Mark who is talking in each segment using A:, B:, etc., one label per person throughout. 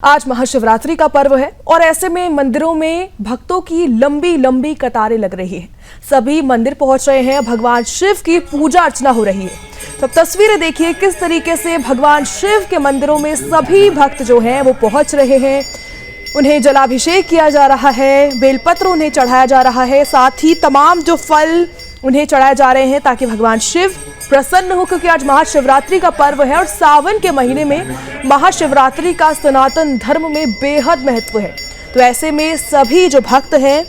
A: आज महाशिवरात्रि का पर्व है और ऐसे में मंदिरों में भक्तों की लंबी लंबी कतारें लग रही हैं। सभी मंदिर पहुंच रहे हैं, भगवान शिव की पूजा अर्चना हो रही है। तो तस्वीरें देखिए किस तरीके से भगवान शिव के मंदिरों में सभी भक्त जो हैं वो पहुंच रहे हैं। उन्हें जलाभिषेक किया जा रहा है, बेलपत्र उन्हें चढ़ाया जा रहा है, साथ ही तमाम जो फल उन्हें चढ़ाए जा रहे हैं ताकि भगवान शिव प्रसन्न हो, क्योंकि आज महाशिवरात्रि का पर्व है और सावन के महीने में महाशिवरात्रि का सनातन धर्म में बेहद महत्व है। तो ऐसे में सभी जो भक्त हैं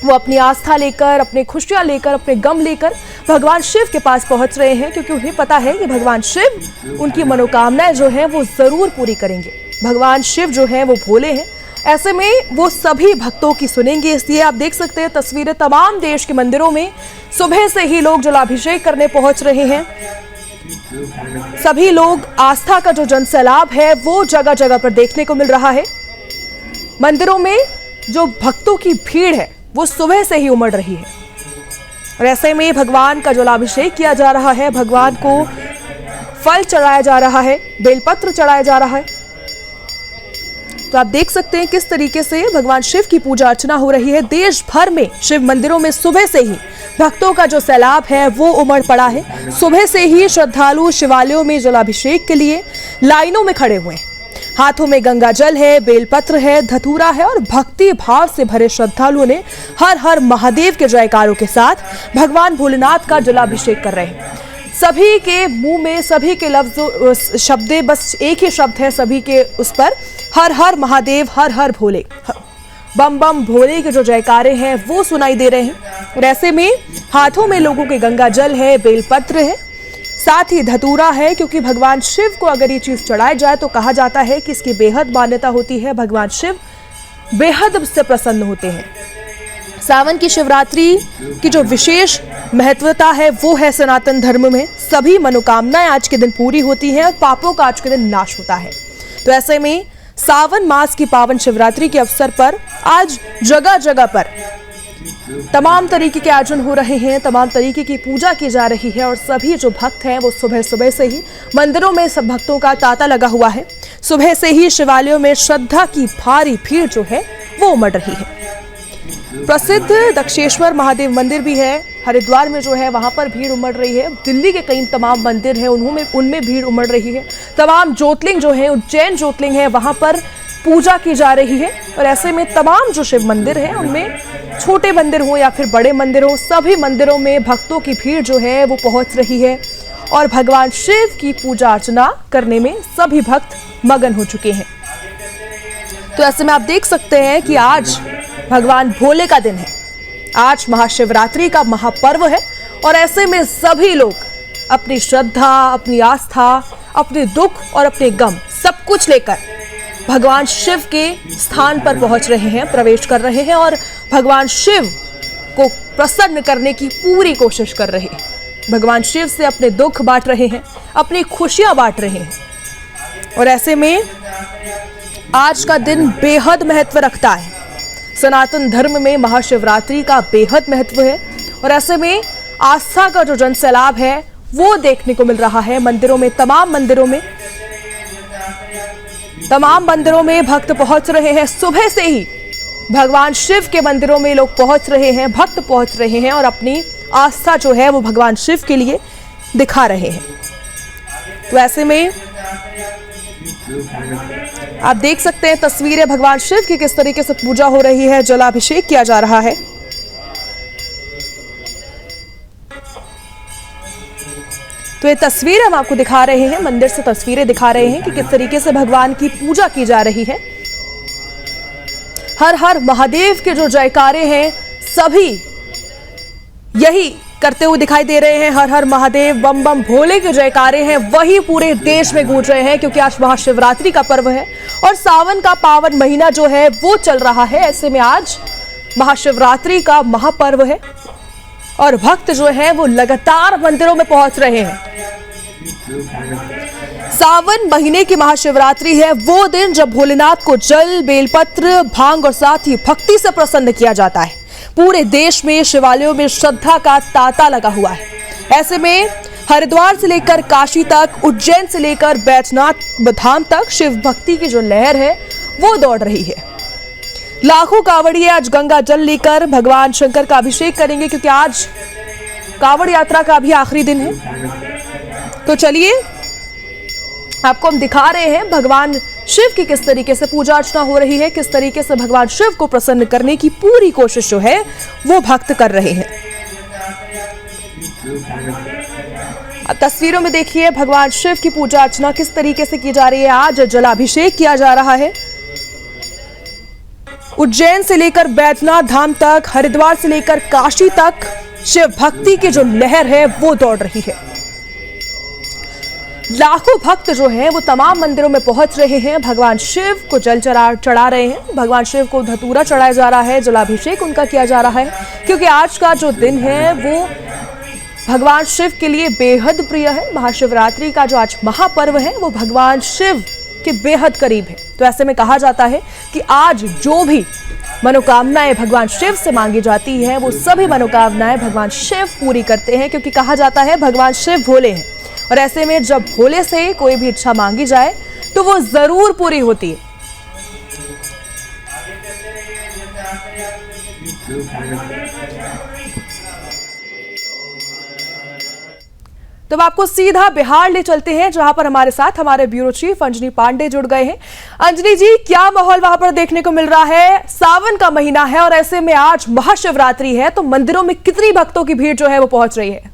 A: वो अपनी आस्था लेकर, अपनी खुशियां लेकर, अपने गम लेकर भगवान शिव के पास पहुंच रहे हैं, क्योंकि उन्हें पता है कि भगवान शिव उनकी मनोकामनाएं जो हैं वो जरूर पूरी करेंगे। भगवान शिव जो हैं वो भोले हैं, ऐसे में वो सभी भक्तों की सुनेंगे। इसलिए आप देख सकते हैं तस्वीरें, तमाम देश के मंदिरों में सुबह से ही लोग जलाभिषेक करने पहुंच रहे हैं। सभी लोग, आस्था का जो जनसैलाब है वो जगह जगह पर देखने को मिल रहा है। मंदिरों में जो भक्तों की भीड़ है वो सुबह से ही उमड़ रही है और ऐसे में भगवान का जलाभिषेक किया जा रहा है, भगवान को फल चढ़ाया जा रहा है, बेलपत्र चढ़ाया जा रहा है। तो आप देख सकते हैं किस तरीके से भगवान शिव की पूजा अर्चना हो रही है। देश भर में शिव मंदिरों में सुबह से ही भक्तों का जो सैलाब है वो उमड़ पड़ा है। सुबह से ही श्रद्धालु शिवालयों में जलाभिषेक के लिए लाइनों में खड़े हुए हैं। हाथों में गंगा जल है, बेलपत्र है, धतूरा है और भक्ति भाव से भरे श्रद्धालुओं ने हर हर महादेव के जयकारों के साथ भगवान भोलेनाथ का जलाभिषेक कर रहे हैं। सभी के मुंह में, सभी के लफ्ज शब्द, बस एक ही शब्द है सभी के उस पर, हर हर महादेव, हर हर भोले, बम बम भोले के जो जयकारे हैं वो सुनाई दे रहे हैं। और ऐसे में हाथों में लोगों के गंगा जल है, बेलपत्र है, साथ ही धतूरा है, क्योंकि भगवान शिव को अगर ये चीज चढ़ाई जाए तो कहा जाता है कि इसकी बेहद मान्यता होती है। भगवान शिव बेहद से प्रसन्न होते हैं। सावन की शिवरात्रि की जो विशेष महत्वता है वो है सनातन धर्म में सभी मनोकामनाएं आज के दिन पूरी होती हैं और पापों का आज के दिन नाश होता है। तो ऐसे में सावन मास की पावन शिवरात्रि के अवसर पर आज जगह जगह पर तमाम तरीके के आयोजन हो रहे हैं, तमाम तरीके की पूजा की जा रही है और सभी जो भक्त हैं वो सुबह सुबह से ही मंदिरों में सब भक्तों का तांता लगा हुआ है। सुबह से ही शिवालयों में श्रद्धा की भारी भीड़ जो है वो उमड़ रही है। प्रसिद्ध दक्षेश्वर महादेव मंदिर भी है हरिद्वार में, जो है वहां पर भीड़ उमड़ रही है। दिल्ली के कई तमाम मंदिर हैं उनमें भीड़ उमड़ रही है। तमाम ज्योतिर्लिंग जो है, उज्जैन ज्योतिर्लिंग है, वहां पर पूजा की जा रही है। और ऐसे में तमाम जो शिव मंदिर हैं उनमें छोटे मंदिर हो या फिर बड़े मंदिर हो, सभी मंदिरों में भक्तों की भीड़ जो है वो पहुंच रही है और भगवान शिव की पूजा अर्चना करने में सभी भक्त मगन हो चुके हैं। तो ऐसे में आप देख सकते हैं कि आज भगवान भोले का दिन है, आज महाशिवरात्रि का महापर्व है और ऐसे में सभी लोग अपनी श्रद्धा, अपनी आस्था, अपने दुख और अपने गम सब कुछ लेकर भगवान शिव के स्थान पर पहुंच रहे हैं, प्रवेश कर रहे हैं और भगवान शिव को प्रसन्न करने की पूरी कोशिश कर रहे हैं। भगवान शिव से अपने दुख बांट रहे हैं, अपनी खुशियां बांट रहे हैं और ऐसे में आज का दिन बेहद महत्व रखता है। सनातन धर्म में महाशिवरात्रि का बेहद महत्व है और ऐसे में आस्था का जो जनसैलाब है वो देखने को मिल रहा है। मंदिरों में, तमाम मंदिरों में भक्त पहुंच रहे हैं। सुबह से ही भगवान शिव के मंदिरों में लोग पहुंच रहे हैं, भक्त पहुंच रहे हैं और अपनी आस्था जो है वो भगवान शिव के लिए दिखा रहे हैं। तो ऐसे में आप देख सकते हैं तस्वीरें भगवान शिव की किस तरीके से पूजा हो रही है, जलाभिषेक किया जा रहा है। तो ये तस्वीर हम आपको दिखा रहे हैं, मंदिर से तस्वीरें दिखा रहे हैं कि किस तरीके से भगवान की पूजा की जा रही है। हर हर महादेव के जो जयकारे हैं सभी यही करते हुए दिखाई दे रहे हैं। हर हर महादेव, बम बम भोले के जयकारे हैं वही पूरे देश में गूंज रहे हैं, क्योंकि आज महाशिवरात्रि का पर्व है और सावन का पावन महीना जो है वो चल रहा है। ऐसे में आज महाशिवरात्रि का महापर्व है और भक्त जो है वो लगातार मंदिरों में पहुंच रहे हैं। सावन महीने की महाशिवरात्रि है वो दिन जब भोलेनाथ को जल, बेलपत्र, भांग और साथ ही भक्ति से प्रसन्न किया जाता है। पूरे देश में शिवालयों में श्रद्धा का तांता लगा हुआ है। ऐसे में हरिद्वार से लेकर काशी तक, उज्जैन से लेकर बैजनाथ धाम तक शिव भक्ति की जो लहर है वो दौड़ रही है। लाखों कांवड़िए आज गंगा जल लेकर भगवान शंकर का अभिषेक करेंगे, क्योंकि आज कांवड़ यात्रा का भी आखिरी दिन है। तो चलिए आपको हम दिखा रहे हैं भगवान शिव की किस तरीके से पूजा अर्चना हो रही है, किस तरीके से भगवान शिव को प्रसन्न करने की पूरी कोशिश जो है वो भक्त कर रहे हैं। अब तस्वीरों में देखिए भगवान शिव की पूजा अर्चना किस तरीके से की जा रही है। आज जलाभिषेक किया जा रहा है। उज्जैन से लेकर बैजनाथ धाम तक, हरिद्वार से लेकर काशी तक शिव भक्ति की जो लहर है वो दौड़ रही है। लाखों भक्त जो हैं वो तमाम मंदिरों में पहुंच रहे हैं, भगवान शिव को जल चढ़ा रहे हैं। भगवान शिव को धतूरा चढ़ाया जा रहा है, जलाभिषेक उनका किया जा रहा है, क्योंकि आज का जो दिन है वो भगवान शिव के लिए बेहद प्रिय है। महाशिवरात्रि का जो आज महापर्व है वो भगवान शिव के बेहद करीब है। तो ऐसे में कहा जाता है कि आज जो भी मनोकामनाएं भगवान शिव से मांगी जाती है वो सभी मनोकामनाएं भगवान शिव पूरी करते हैं, क्योंकि कहा जाता है भगवान शिव भोले हैं। और ऐसे में जब भोले से कोई भी इच्छा मांगी जाए तो वो जरूर पूरी होती है। तो अब आपको सीधा बिहार ले चलते हैं, जहां पर हमारे साथ हमारे ब्यूरो चीफ अंजनी पांडे जुड़ गए हैं। अंजनी जी, क्या माहौल वहां पर देखने को मिल रहा है? सावन का महीना है और ऐसे में आज महाशिवरात्रि है, तो मंदिरों में कितनी भक्तों की भीड़ जो है वो पहुंच रही है?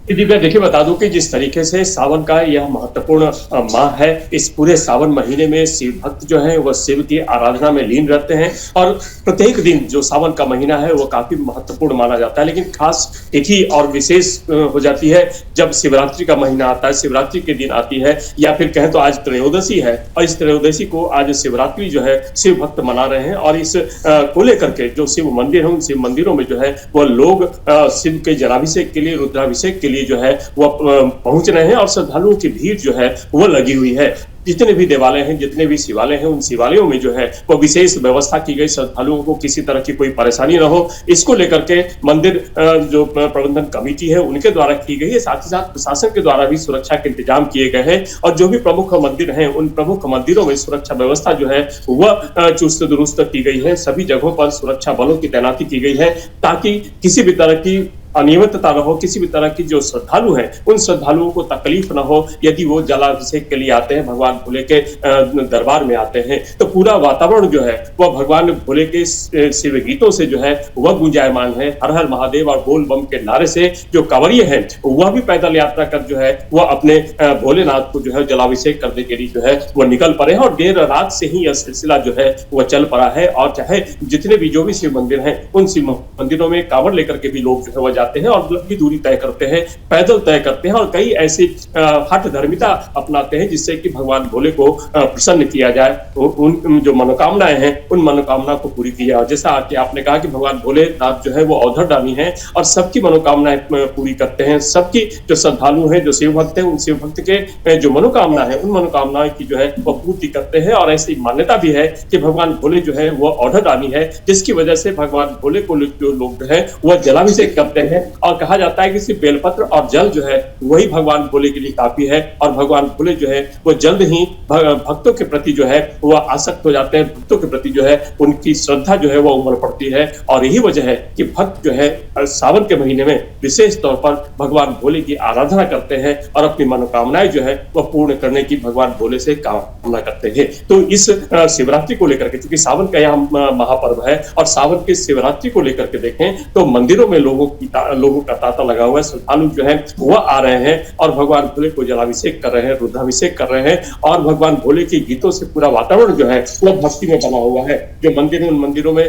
B: दिव्या, देखिए बता दूं कि जिस तरीके से सावन का यह महत्वपूर्ण माह है, इस पूरे सावन महीने में शिव भक्त जो है वह शिव की आराधना में लीन रहते हैं। और प्रत्येक दिन जो सावन का महीना है वो काफी महत्वपूर्ण माना जाता है। लेकिन खास तिथि और विशेष हो जाती है जब शिवरात्रि का महीना आता है, शिवरात्रि के दिन आती है, या फिर कहें तो आज त्रयोदशी है। और इस त्रयोदशी को आज शिवरात्रि जो है शिव भक्त मना रहे हैं। और इस को लेकर के जो शिव मंदिर है उन शिव मंदिरों में जो है वह लोग शिव के जलाभिषेक के लिए, रुद्राभिषेक के लिए जो है वह पहुंच रहे हैं। और श्रद्धालुओं की भीड़ जो है वो लगी हुई है। जितने भी देवालय हैं, जितने भी शिवालय हैं, उन शिवालयों में जो है वो विशेष व्यवस्था की गई, श्रद्धालुओं को किसी तरह की कोई परेशानी न हो, इसको लेकर के मंदिर जो प्रबंधन कमेटी है उनके द्वारा की गई है। साथ ही साथ प्रशासन के द्वारा भी सुरक्षा के इंतजाम किए गए हैं। और जो भी प्रमुख मंदिर हैं उन प्रमुख मंदिरों में सुरक्षा व्यवस्था जो है वह चुस्त दुरुस्त की गई है। सभी जगहों पर सुरक्षा बलों की तैनाती की गई है, ताकि किसी भी तरह की अनियमितता न हो, किसी भी तरह की जो श्रद्धालु हैं उन श्रद्धालुओं को तकलीफ न हो यदि वो जलाभिषेक के लिए आते हैं, भगवान भोले के दरबार में आते हैं। तो पूरा वातावरण जो है वह भगवान भोले के शिव गीतों से जो है वह गुंजायमान है। हर हर महादेव और बोल बम के नारे से जो कांवड़िए हैं वह भी पैदल यात्रा कर जो है वह अपने भोलेनाथ को जो है जलाभिषेक करने के लिए जो है वह निकल पड़े हैं। और देर रात से ही यह सिलसिला जो है वह चल पड़ा है। और चाहे जितने भी जो भी शिव मंदिर हैं उन शिव मंदिरों में कांवड़ लेकर के भी लोग जो है वह हैं और लंबी दूरी तय करते हैं, पैदल तय करते हैं और कई ऐसी हठ धर्मिता अपनाते हैं जिससे कि भगवान भोले को प्रसन्न किया जाए, उन जो मनोकामनाएं हैं उन मनोकामना को पूरी की जाए। जैसा कि आपने कहा कि भगवान भोलेनाथ जो है वो अवधरदानी है और सबकी मनोकामनाएं पूरी करते हैं। सबकी जो श्रद्धालु हैं, जो शिव भक्त हैं, उन शिव भक्त के जो मनोकामना है उन मनोकामनाओं की जो है वो पूर्ति करते हैं। और ऐसी मान्यता भी है कि भगवान भोले जो है वो अवधरदानी है, जिसकी वजह से भगवान भोले को जो लोग जो है वह जलाभिषेक करते हैं। और कहा जाता है कि सिर्फ बेलपत्र और जल जो है वही भगवान भोले के लिए काफी है। और भगवान भोले जो है वो जल्द ही भक्तों के प्रति जो है वह आसक्त हो जाते हैं, भक्तों के प्रति जो है उनकी श्रद्धा जो है वह उमड़ पड़ती है। और यही वजह है कि भक्त जो है सावन के महीने में विशेष तौर पर भगवान भोले की आराधना करते हैं और अपनी मनोकामनाएं जो है वह पूर्ण करने की भगवान भोले से कामना करते हैं। तो इस शिवरात्रि को लेकर के, क्योंकि सावन का यह महापर्व है और सावन की शिवरात्रि को लेकर के देखें तो मंदिरों में लोगों का तांता लगा हुआ है। श्रद्धालु जो है वह आ रहे हैं और भगवान भोले को जलाभिषेक कर रहे हैं, रुद्राभिषेक कर रहे हैं। और भगवान भोले के गीतों से पूरा वातावरण जो है वह भक्ति में बना हुआ है। जो मंदिर उन मंदिरों में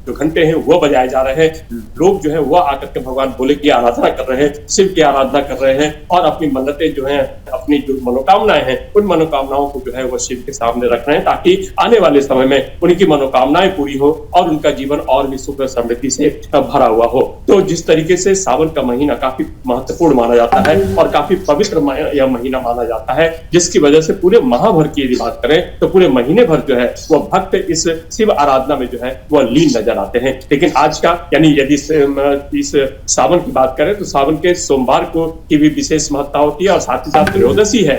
B: जो घंटे हैं वह बजाए जा रहे हैं, लोग जो है वह आकर के भगवान भोले की आराधना कर रहे हैं, शिव की आराधना कर रहे हैं और अपनी मन्नतें जो हैं, अपनी जो मनोकामनाएं हैं उन मनोकामनाओं को जो है वह शिव के सामने रख रहे हैं, ताकि आने वाले समय में उनकी मनोकामनाएं पूरी हो और उनका जीवन और भी सुख समृद्धि से भरा हुआ हो। तो जिस तरीके से सावन का महीना काफी महत्वपूर्ण माना जाता है और काफी पवित्र यह महीना माना जाता है, जिसकी वजह से पूरे माह भर की यदि बात करें तो पूरे महीने भर जो है वह भक्त इस शिव आराधना में जो है वह लीन नजर नजर आते हैं। लेकिन आज का यानी यदि इस सावन की बात करें तो सावन के सोमवार को की भी विशेष महत्ता होती है और साथ ही साथ त्रयोदशी है।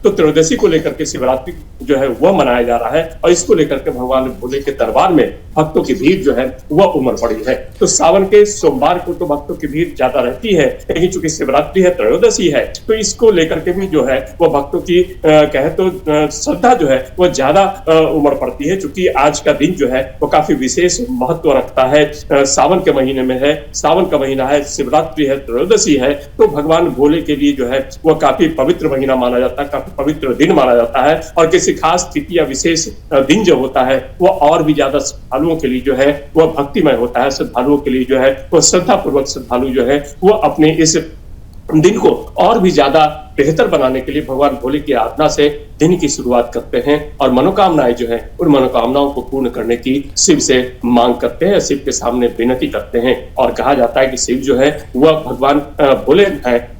B: तो त्रयोदशी को लेकर के शिवरात्रि जो है वह मनाया जा रहा है और इसको लेकर के भगवान भोले के दरबार में भक्तों की भीड़ जो है वह उमड़ पड़ी है। तो सावन के सोमवार को तो भक्तों की भीड़ ज्यादा रहती है, लेकिन चूंकि शिवरात्रि है, त्रयोदशी है, तो इसको लेकर के भी जो है वह भक्तों की कहे तो श्रद्धा जो है वह ज्यादा उमड़ पड़ती है। चूंकि आज का दिन जो है वो काफी विशेष महत्व रखता है, सावन के महीने में है, सावन का महीना है, शिवरात्रि है, त्रयोदशी है, तो भगवान भोले के लिए जो है वह काफी पवित्र महीना माना जाता है, काफी पवित्र दिन माना जाता है। और किसी खास तिथि या विशेष दिन जो होता है वह और भी ज्यादा श्रद्धालुओं के लिए जो है वह भक्तिमय होता है। श्रद्धालुओं के लिए जो है वह श्रद्धा पूर्वक श्रद्धालु जो है वह अपने इस दिन को और भी ज्यादा बेहतर बनाने के लिए भगवान भोले की आराधना से दिन की शुरुआत करते हैं और मनोकामनाएं जो है उन मनोकामनाओं को पूर्ण करने की शिव से मांग करते हैं, शिव के सामने विनती करते हैं। और कहा जाता है कि शिव जो है वह भगवान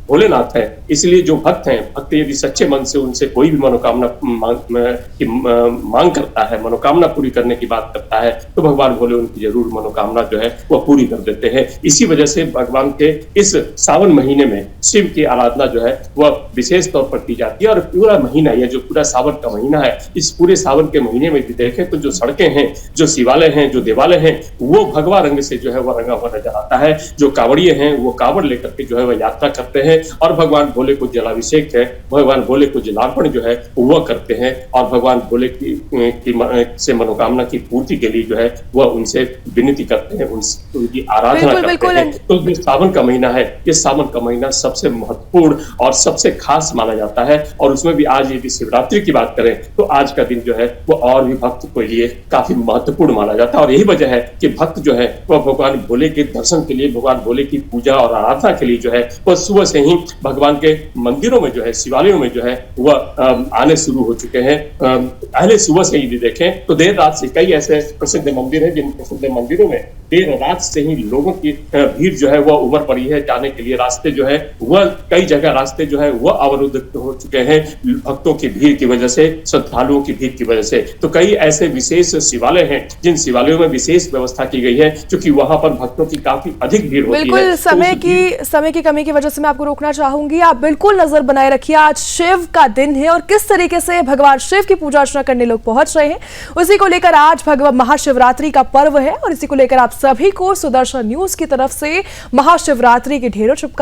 B: भोलेनाथ है, इसलिए जो भक्त हैं, भक्त यदि सच्चे मन से उनसे कोई भी मनोकामना मांग करता है, मनोकामना पूरी करने की बात करता है, तो भगवान भोले उनकी जरूर मनोकामना जो है वह पूरी कर देते हैं। इसी वजह से भगवान के इस सावन महीने में शिव की आराधना जो है वह विशेष तौर पर की जाती है। और पूरा महीना, यह जो पूरा सावन का महीना है, इस पूरे सावन के महीने में भी देखें तो जो सड़कें हैं, जो शिवालय हैं, जो देवालय हैं, वो भगवा रंग से जो है वह रंगा हुआ नजर आता है। जो कांवड़िए हैं वो कांवड़ लेकर के जो है वह यात्रा करते हैं और भगवान भोले को जलाभिषेक है, भगवान भोले को जलार्पण जो है वह करते हैं और भगवान भोले से मनोकामना की पूर्ति के लिए जो है वह उनसे विनती करते हैं, उनकी आराधना करते हैं। तो जो सावन का महीना है, ये सावन का महीना सबसे महत्वपूर्ण और सबसे खास माना जाता है। और उसमें भी आज यदि शिवरात्रि की बात करें तो आज का दिन जो है वो और भी भक्त के लिए काफी महत्वपूर्ण माना जाता है। और यही वजह है कि भक्त जो है वह भगवान भोले के दर्शन के लिए, भगवान भोले की पूजा और आराधना के लिए जो है वह सुबह से ही भगवान के मंदिरों में जो है, शिवालयों में जो है वह आने शुरू हो चुके हैं। पहले सुबह से ही देखें तो देर रात से कई ऐसे प्रसिद्ध मंदिर हैं जिन प्रसिद्ध मंदिरों में देर रात से ही लोगों की भीड़ जो है वह उमड़ पड़ी है। जाने के लिए रास्ते जो है वह कई जगह रास्ते जो है वह अवरुद्ध हो चुके हैं भक्तों की भीड़ की वजह से, श्रद्धालुओं की भीड़ की वजह से। तो कई ऐसे विशेष शिवालय हैं जिन शिवालयों में विशेष व्यवस्था की गई है, क्योंकि वहां पर भक्तों की काफी अधिक भीड़ होती है।
A: बिल्कुल, समय की कमी की वजह से मैं आपको रोकना चाहूंगी, आप बिल्कुल नजर बनाए रखिए। आज शिव का दिन है और किस तरीके से भगवान शिव की पूजा अर्चना करने लोग पहुंच रहे हैं, उसी को लेकर आज भगवान महाशिवरात्रि का पर्व है और इसी को लेकर आप सभी को सुदर्शन न्यूज की तरफ से महाशिवरात्रि की ढेरों शुभकामनाएं।